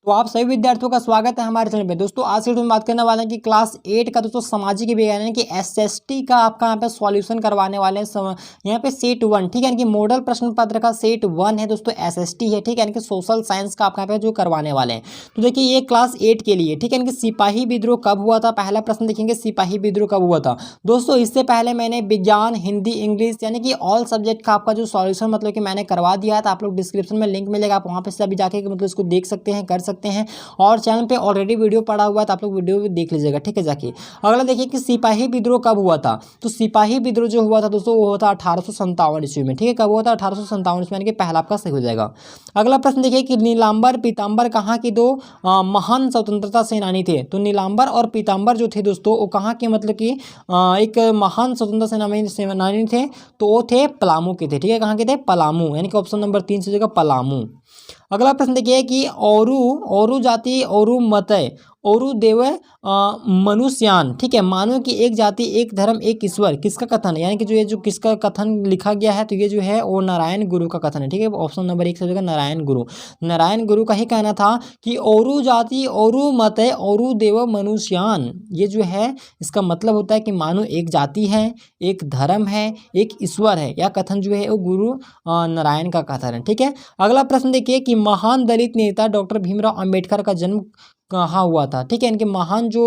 तो आप सभी विद्यार्थियों का स्वागत है हमारे चैनल पे। दोस्तों आज के वीडियो में बात करने वाले हैं कि क्लास 8 का दोस्तों सामाजिक विज्ञान यानी कि एसएसटी का आपका यहाँ पे सॉल्यूशन करवाने वाले हैं। यहाँ पे सेट 1 ठीक है, यानी कि मॉडल प्रश्न पत्र का सेट 1 है दोस्तों, एसएसटी है ठीक है, यानी कि सोशल साइंस का आपका यहाँ पे जो करवाने वाले हैं। तो देखिए ये क्लास 8 के लिए ठीक है, यानी कि सिपाही विद्रोह कब हुआ था, पहला प्रश्न देखेंगे सिपाही विद्रोह कब हुआ था। दोस्तों इससे पहले मैंने विज्ञान, हिंदी, इंग्लिश यानी कि ऑल सब्जेक्ट का आपका जो सॉल्यूशन मतलब कि मैंने करवा दिया है। तो आप लोग डिस्क्रिप्शन में लिंक मिलेगा, आप वहाँ पे सभी जाके मतलब इसको देख सकते हैं, कर सकते हैं। और चैनल पे ऑलरेडी वीडियो पड़ा हुआ है तो आप लोग वीडियो भी देख लीजिएगा ठीक है जाके। अगला देखिए कि सिपाही विद्रोह कब हुआ था। तो सिपाही विद्रोह जो हुआ था दोस्तों वो हुआ था 1857 ईस्वी में ठीक है। कब हुआ था? 1857 ईस्वी, यानी कि पहला आपका सही हो जाएगा। अगला प्रश्न देखिए कि नीलांबर पीतांबर कहाँ के दो महान स्वतंत्रता सेनानी थे। तो नीलांबर और पीतांबर जो थे दोस्तों वो कहाँ के मतलब कि एक महान स्वतंत्रता सेनानी थे। तो वो थे पलामू के थे ठीक है। कहाँ के थे? पलामू, यानी कि ऑप्शन नंबर 3 से हो जाएगा पलामू। अगला प्रश्न देखिए कि औरु औरु जाति औरु मतय औरु देव मनुष्यान ठीक है, मानव की एक जाति एक धर्म एक ईश्वर किसका कथन है, यानी कि जो ये जो किसका कथन लिखा गया है तो ये जो है वो नारायण गुरु का कथन है ठीक है। ऑप्शन नंबर 1 से हो जाएगा नारायण गुरु। नारायण गुरु का ही कहना था कि औरु जाति औरु मतय औरु देव मनुष्यान, ये जो है इसका मतलब होता है कि मानो एक जाति है, एक धर्म है, एक ईश्वर है। यह कथन जो है वो गुरु नारायण का कथन है ठीक है। अगला प्रश्न देखिए कि महान दलित नेता डॉक्टर भीमराव अंबेडकर का जन्म कहाँ हुआ था ठीक है। इनके महान जो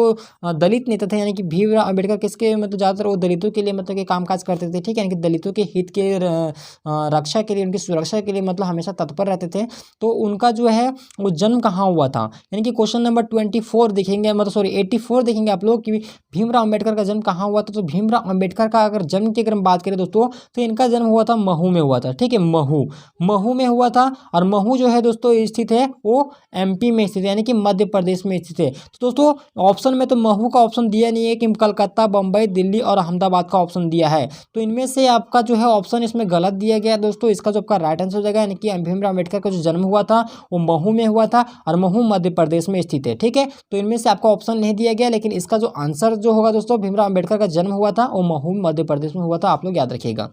दलित नेता थे यानी कि भीमराव अंबेडकर किसके मतलब ज़्यादातर वो दलितों के लिए मतलब कि कामकाज करते थे ठीक है, यानी कि दलितों के हित के रक्षा के लिए, उनकी सुरक्षा के लिए मतलब हमेशा तत्पर रहते थे। तो उनका जो है वो जन्म कहाँ हुआ था, यानी कि क्वेश्चन नंबर 24 देखेंगे मतलब सॉरी 84 देखेंगे आप लोग कि भीमराव अंबेडकर का जन्म कहाँ हुआ था। तो भीमराव अंबेडकर का अगर जन्म की अगर हम बात करें दोस्तों तो इनका जन्म हुआ था महू में हुआ था ठीक है। महू में हुआ था। और महू जो है दोस्तों स्थित है वो एमपी में स्थित है, यानी कि मध्य प्रदेश में स्थित है। तो दोस्तों ऑप्शन में तो महू का ऑप्शन दिया नहीं है कि कलकत्ता, बम्बई, दिल्ली और अहमदाबाद का ऑप्शन दिया है। तो इनमें से आपका जो है ऑप्शन इसमें गलत दिया गया है दोस्तों। इसका जो आपका राइट आंसर हो जाएगा, यानी कि भीमराव अम्बेडकर का जो जन्म हुआ था वो महू में हुआ था और महू मध्य प्रदेश में स्थित है ठीक है। तो इनमें से आपका ऑप्शन नहीं दिया गया, लेकिन इसका जो आंसर जो होगा दोस्तों भीमराव अम्बेडकर का जन्म हुआ था वो महू मध्य प्रदेश में हुआ था, आप लोग याद रखिएगा।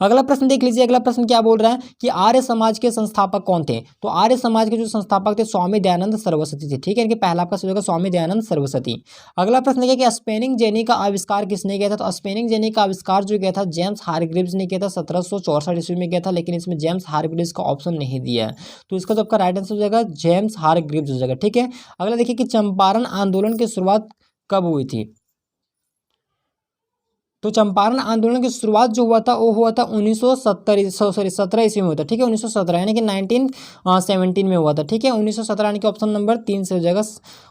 अगला प्रश्न देख लीजिए। अगला प्रश्न क्या बोल रहा है कि आर्य समाज के संस्थापक कौन थे। तो आर्य समाज के जो संस्थापक थे स्वामी दयानंद सरस्वती थे ठीक है, इनके पहला आपका होगा स्वामी दयानंद सरस्वती। अगला प्रश्न देखिए कि स्पेनिंग जेनी का आविष्कार किसने किया था। तो स्पेनिंग जेनी का आविष्कार जो किया था जेम्स हारग्रीव्स ने किया था, 1764 ईस्वी में किया था, लेकिन इसमें जेम्स हारग्रीव्स का ऑप्शन नहीं दिया है। तो इसका जो आपका राइट आंसर हो जाएगा जेम्स हारग्रीव्स हो जाएगा ठीक है। अगला देखिए कि चंपारण आंदोलन की शुरुआत कब हुई थी। तो चंपारण आंदोलन की शुरुआत जो हुआ था वो हुआ था 17 ईस्वी में हुआ था ठीक है। 1917 यानी कि 1917 में हुआ था ठीक है। 1917 यानी कि ऑप्शन नंबर 3 से हो जाएगा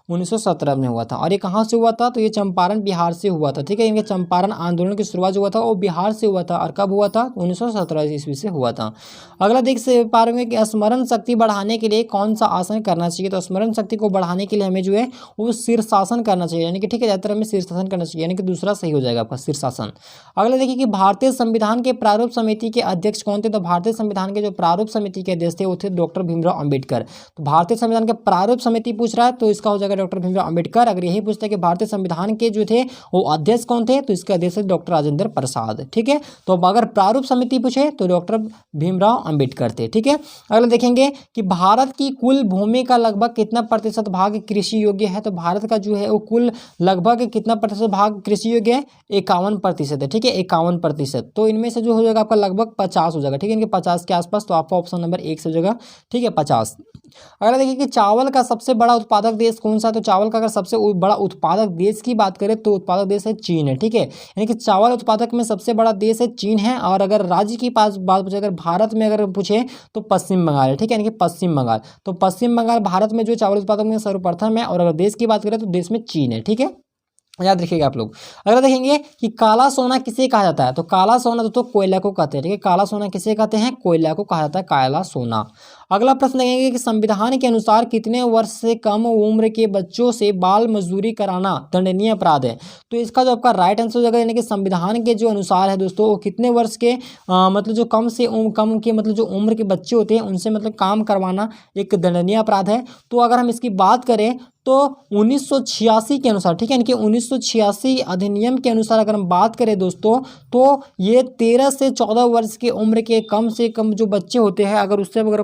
1917 में हुआ था। और ये कहाँ से हुआ था? तो ये चंपारण बिहार से हुआ था ठीक है। इनके चंपारण आंदोलन की शुरुआत जो हुआ था वो बिहार से हुआ था। और कब हुआ था? 1917 ईस्वी से हुआ था। अगला देख से पा रहे हैं कि स्मरण शक्ति बढ़ाने के लिए कौन सा आसन करना चाहिए। तो स्मरण शक्ति को बढ़ाने के लिए हमें जो है वो शीर्षासन करना चाहिए, यानी कि ठीक है ज़्यादातर हमें शीर्षासन करना चाहिए, यानी कि दूसरा सही हो जाएगा आपका शीर्षासन। अगला देखिए कि भारतीय संविधान के प्रारूप समिति के अध्यक्ष कौन थे। तो भारतीय संविधान के जो प्रारूप समिति के अध्यक्ष थे वो थे डॉक्टर भीमराव अंबेडकर। तो भारतीय संविधान के प्रारूप समिति पूछ रहा है तो इसका हो जाएगा डॉक्टर भीमराव अंबेडकर। अगर यही पूछता है कि भारतीय संविधान के जो थे वो अध्यक्ष कौन थे तो इसके अध्यक्ष डॉक्टर राजेंद्र प्रसाद ठीक है। तो अगर प्रारूप समिति पूछे तो डॉक्टर भीमराव अंबेडकर थे ठीक है। अगला देखेंगे कि भारत की कुल भूमि का लगभग कितना प्रतिशत भाग कृषि योग्य है। तो भारत का जो है वो कुल लगभग कितना प्रतिशत भाग कृषि योग्य है, 51% है ठीक है, 51%। तो इनमें से जो हो जाएगा आपका लगभग 50 हो जाएगा ठीक है, इनके 50 के आसपास। तो आपका ऑप्शन नंबर 1 से हो जाएगा ठीक है 50। अगर देखिए कि चावल का सबसे बड़ा उत्पादक देश कौन सा है। तो चावल का अगर सबसे बड़ा उत्पादक देश की बात करें तो उत्पादक देश है चीन है ठीक है, यानी कि चावल उत्पादक में सबसे बड़ा देश है चीन है। और अगर राज्य की पास बात पूछे, अगर भारत में अगर पूछे तो पश्चिम बंगाल है ठीक है, यानी कि पश्चिम बंगाल। तो पश्चिम बंगाल भारत में जो चावल उत्पादक में सर्वप्रथम है। और अगर देश की बात करें तो देश में चीन है ठीक है, याद रखिएगा आप लोग। अगर देखेंगे कि काला सोना किसे कहा जाता है। तो काला सोना दोस्तों कोयला को कहते हैं ठीक है। काला सोना किसे कहते हैं? कोयला को कहा जाता है काला सोना। अगला प्रश्न देखेंगे कि संविधान के अनुसार कितने वर्ष से कम उम्र के बच्चों से बाल मजदूरी कराना दंडनीय अपराध है। तो इसका जो आपका राइट आंसर हो जाएगा, यानी कि संविधान के जो अनुसार है दोस्तों वो कितने वर्ष के मतलब जो कम के मतलब जो उम्र के बच्चे होते हैं उनसे मतलब काम करवाना एक दंडनीय अपराध है। तो अगर हम इसकी बात करें तो 1986 के अनुसार, ठीक है, इनके 1986 अधिनियम के अनुसार अगर हम बात करें दोस्तों, तो ये 13 से 14 वर्ष की उम्र के कम से कम जो बच्चे होते हैं, अगर उससे अगर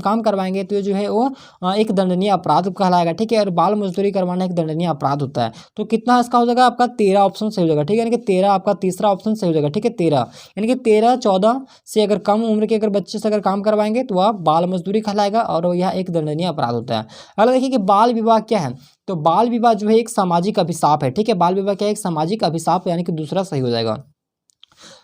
काम करवाएंगे तो ये जो है वो एक दंडनीय अपराध कहलाएगा, ठीक है। और बाल मजदूरी करवाना एक दंडनीय अपराध होता है। तो कितना इसका हो जाएगा आपका 13 ऑप्शन सही हो जाएगा, ठीक है, यानी कि 13 आपका तीसरा ऑप्शन सही हो जाएगा, ठीक है। 13 यानी कि 13-14 से अगर कम उम्र के अगर बच्चे से अगर काम करवाएंगे तो वह बाल मजदूरी कहलाएगा और यह एक दंडनीय अपराध होता है। अगला देखिए कि बाल विवाह क्या है। तो बाल विवाह जो है एक सामाजिक अभिशाप है, ठीक है। बाल विवाह क्या है, एक सामाजिक अभिशाप, यानी कि दूसरा सही हो जाएगा।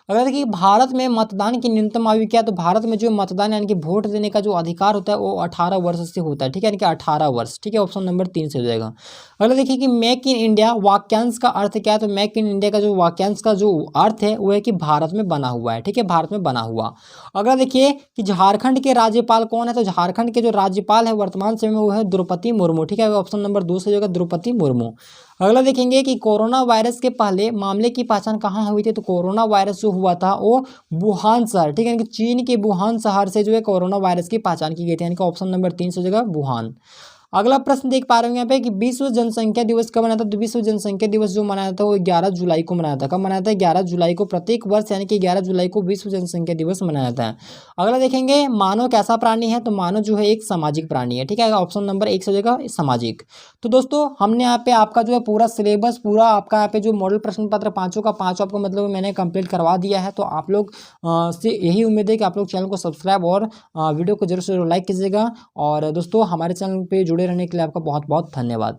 अगर देखिए भारत में मतदान की न्यूनतम आयु क्या है, तो भारत में जो मतदान यानी कि वोट देने का जो अधिकार होता है वो 18 वर्ष से होता है, ठीक है, यानी कि 18 वर्ष, ठीक है। ऑप्शन नंबर 3 से हो जाएगा। अगला देखिए कि मेक इन इंडिया वाक्यांश का अर्थ क्या है। तो मेक इन इंडिया का जो वाक्यांश का जो अर्थ है वो है कि भारत में बना हुआ है, ठीक है, भारत में बना हुआ। अगला देखिए कि झारखंड के राज्यपाल कौन है। तो झारखंड के जो राज्यपाल है वर्तमान समय में वो है द्रौपदी मुर्मू, ठीक है, ऑप्शन नंबर 2 से हो जाएगा, द्रौपदी मुर्मू। अगला देखेंगे कि कोरोना वायरस के पहले मामले की पहचान कहाँ हुई थी। तो कोरोना वायरस जो हुआ था वो वुहान शहर, ठीक है, यानी कि चीन के वुहान शहर से जो है कोरोना वायरस की पहचान की गई थी, यानी कि ऑप्शन नंबर 3 से हो जाएगा वुहान। अगला प्रश्न देख पा रहे हो यहाँ पे कि विश्व जनसंख्या दिवस कब मनाया था। तो विश्व जनसंख्या दिवस जो मनाया था वो 11 जुलाई को मनाया था। कब मनाया था, 11 जुलाई को, प्रत्येक वर्ष यानी कि 11 जुलाई को विश्व जनसंख्या दिवस मनाया था। अगला देखेंगे मानव कैसा प्राणी है। तो मानव जो है एक सामाजिक प्राणी है, ठीक है, ऑप्शन नंबर 1 से हो जाएगा सामाजिक। तो दोस्तों हमने यहाँ पे आपका जो है पूरा सिलेबस, पूरा आपका यहाँ पे जो मॉडल प्रश्न पत्र पाँचों का पाँचों आपको मतलब मैंने कंप्लीट करवा दिया है। तो आप लोग से यही उम्मीद है कि आप लोग चैनल को सब्सक्राइब और वीडियो को जरूर से लाइक कीजिएगा। और दोस्तों हमारे चैनल पे जुड़े रहने के लिए आपका बहुत बहुत धन्यवाद।